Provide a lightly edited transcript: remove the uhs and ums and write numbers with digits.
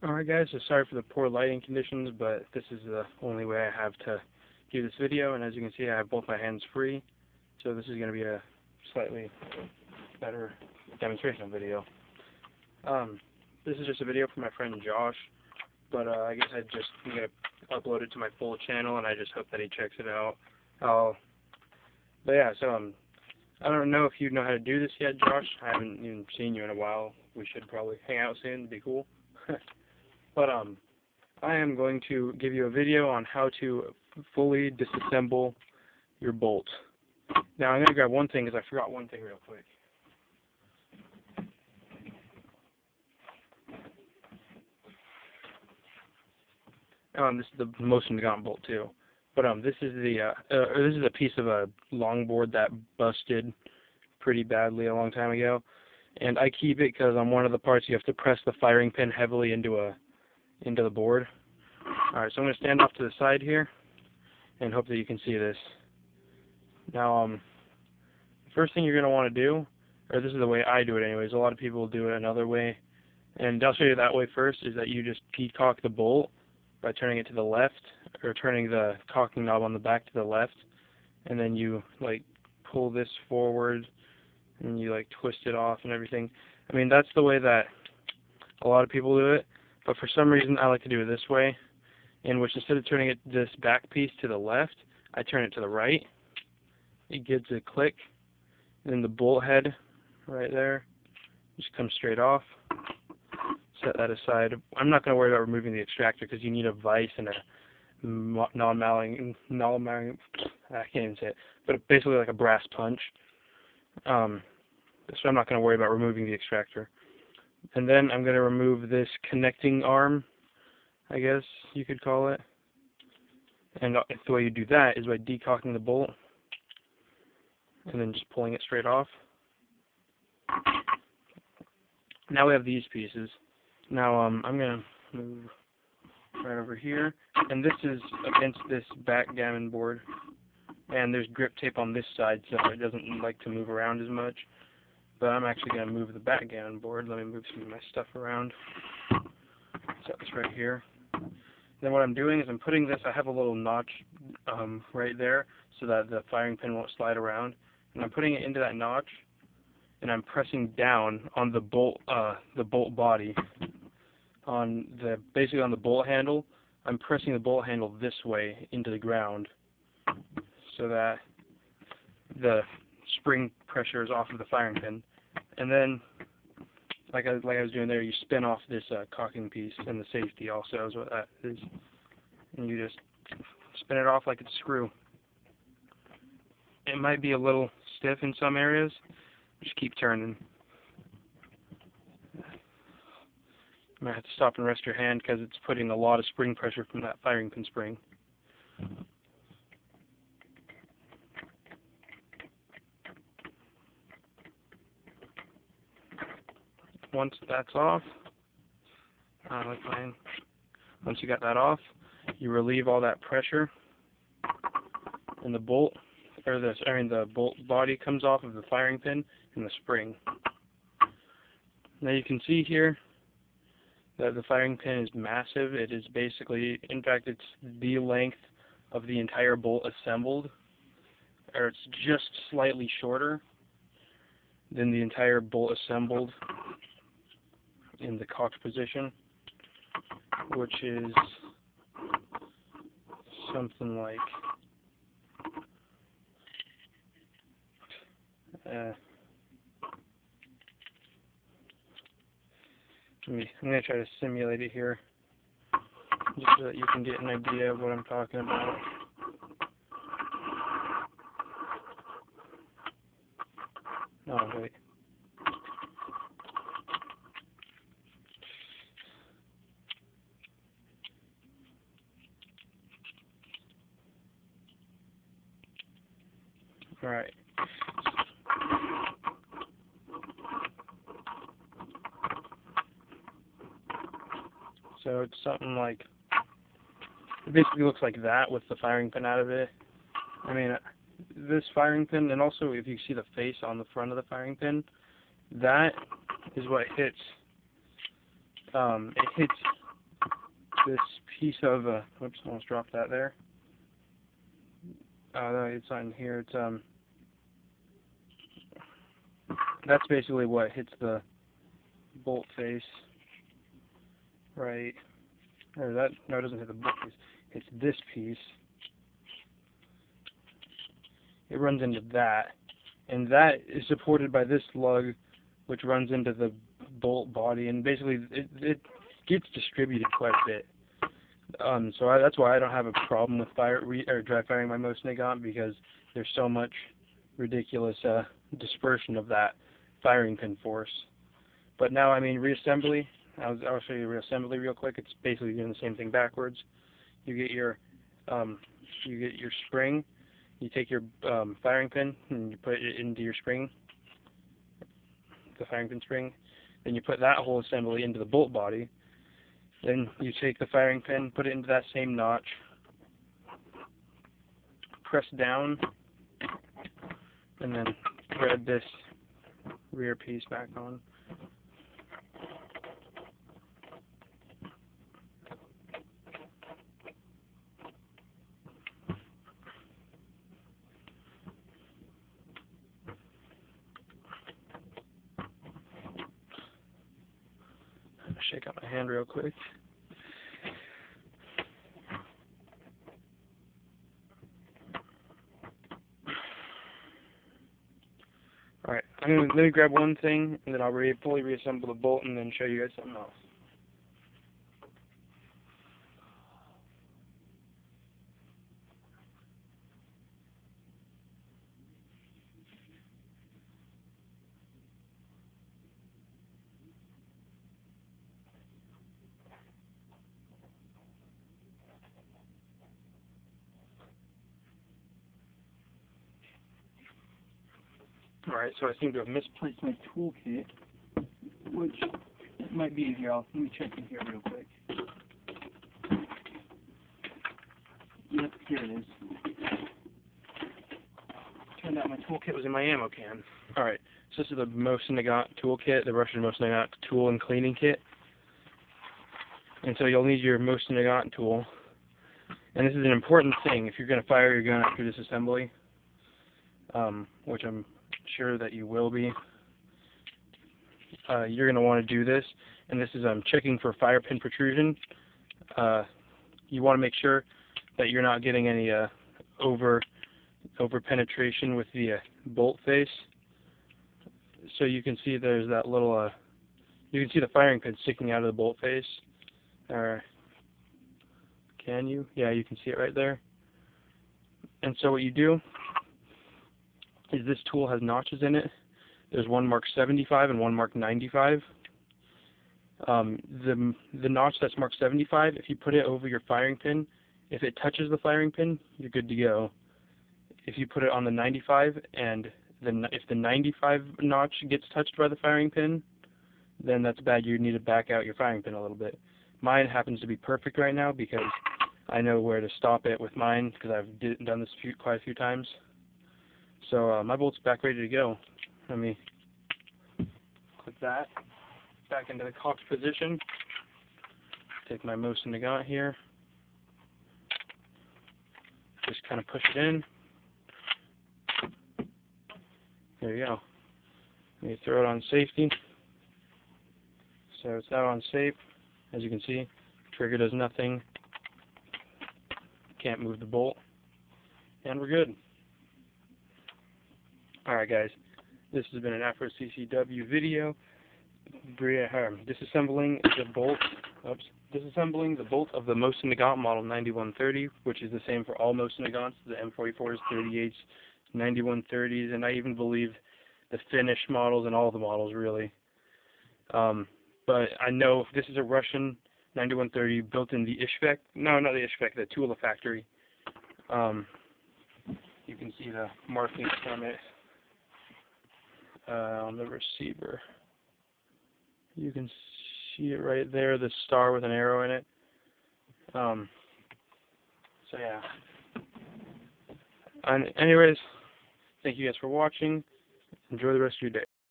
Alright guys, so sorry for the poor lighting conditions, but this is the only way I have to do this video, and as you can see I have both my hands free, so this is going to be a slightly better demonstration video. This is just a video for my friend Josh, but I guess I'm going to upload it to my full channel, and I just hope that he checks it out. But yeah, so I don't know if you know how to do this yet, Josh. I haven't even seen you in a while. We should probably hang out soon, it'd be cool. But I am going to give you a video on how to fully disassemble your bolt. Now I'm going to grab one thing because I forgot one thing real quick. This is the Mosin Nagant bolt too. But this is a piece of a longboard that busted pretty badly a long time ago, and I keep it because on one of the parts you have to press the firing pin heavily into the board. Alright, so I'm going to stand off to the side here and hope that you can see this. Now, the first thing you're going to want to do, or this is the way I do it anyways, a lot of people do it another way, and I'll show you that way first, is that you just decock the bolt by turning it to the left, or turning the cocking knob on the back to the left, and then you like pull this forward and you like twist it off and everything. I mean, that's the way that a lot of people do it, but for some reason I like to do it this way, in which instead of turning this back piece to the left, I turn it to the right. It gives a click, and then the bolt head right there just comes straight off. Set that aside. I'm not going to worry about removing the extractor because you need a vise and a non-malleable, I can't even say it, but basically like a brass punch. So I'm not going to worry about removing the extractor. And then I'm going to remove this connecting arm, I guess you could call it. And the way you do that is by decocking the bolt and then just pulling it straight off. Now we have these pieces. Now I'm going to move right over here, and this is against this backgammon board, and there's grip tape on this side so it doesn't like to move around as much. But I'm actually going to move the backgammon board. Let me move some of my stuff around. Set this right here. Then what I'm doing is I'm putting this, I have a little notch right there so that the firing pin won't slide around, and I'm putting it into that notch, and I'm pressing down on the bolt body, basically on the bolt handle. I'm pressing the bolt handle this way into the ground so that the spring pressure is off of the firing pin. And then, like I was doing there, you spin off this cocking piece, and the safety also is what that is. And you just spin it off like it's a screw. It might be a little stiff in some areas. Just keep turning. You might have to stop and rest your hand because it's putting a lot of spring pressure from that firing pin spring. Once that's off, once you got that off, you relieve all that pressure, and the bolt, the bolt body comes off of the firing pin and the spring. Now you can see here that the firing pin is massive. It is basically, in fact, it's the length of the entire bolt assembled, or it's just slightly shorter than the entire bolt assembled in the cocked position, which is something like I'm going to try to simulate it here just so that you can get an idea of what I'm talking about. Oh, wait. Alright. So it's something like, it basically looks like that with the firing pin out of it. I mean, this firing pin, and also if you see the face on the front of the firing pin, that is what hits. It hits this piece of, whoops, almost dropped that there. No, it's on here. It's, that's basically what hits the bolt face, right, or that, no, it doesn't hit the bolt face, it's this piece. It runs into that, and that is supported by this lug, which runs into the bolt body, and basically it gets distributed quite a bit. So that's why I don't have a problem with dry firing my Mosin Nagant, because there's so much ridiculous dispersion of that firing pin force. But now, I mean, reassembly. I'll show you reassembly real quick. It's basically doing the same thing backwards. You get your spring. You take your firing pin and you put it into your spring, the firing pin spring. Then you put that whole assembly into the bolt body. Then you take the firing pin, put it into that same notch, press down, and then thread this rear piece back on. Shake out my hand real quick. Alright, let me grab one thing, and then I'll fully reassemble the bolt, and then show you guys something else. Alright, so I seem to have misplaced my toolkit, which might be in here. Let me check in here real quick. Yep, here it is. Turned out my toolkit was in my ammo can. Alright, so this is the Mosin Nagant toolkit, the Russian Mosin Nagant tool and cleaning kit. And so you'll need your Mosin Nagant tool. And this is an important thing if you're going to fire your gun after disassembly, which I'm sure that you will be. You're going to want to do this, and this is checking for fire pin protrusion. You want to make sure that you're not getting any over penetration with the bolt face. So you can see there's that little you can see the firing pin sticking out of the bolt face. Can you? Yeah, you can see it right there. And so what you do is this tool has notches in it. There's one marked 75 and one marked 95. The notch that's marked 75, if you put it over your firing pin, if it touches the firing pin, you're good to go. If you put it on the 95 and if the 95 notch gets touched by the firing pin, then that's bad. You need to back out your firing pin a little bit. Mine happens to be perfect right now because I know where to stop it with mine, because I've done this quite a few times. So my bolt's back ready to go. Let me clip that back into the cocked position. Take my Mosin Nagant here. Just kind of push it in. There you go. Let me throw it on safety. So it's out on safe. As you can see, trigger does nothing. Can't move the bolt. And we're good. Alright guys, this has been an Afro CCW video. Disassembling the bolt of the Mosin Nagant model 9130, which is the same for all Mosin Nagants, the M44s, 38s, 9130s, and I even believe the Finnish models and all the models really. But I know this is a Russian 9130 built in the Ishvek, no, not the Ishvek, the Tula factory. You can see the markings from it on the receiver. You can see it right there, the star with an arrow in it. So yeah. And anyways, thank you guys for watching. Enjoy the rest of your day.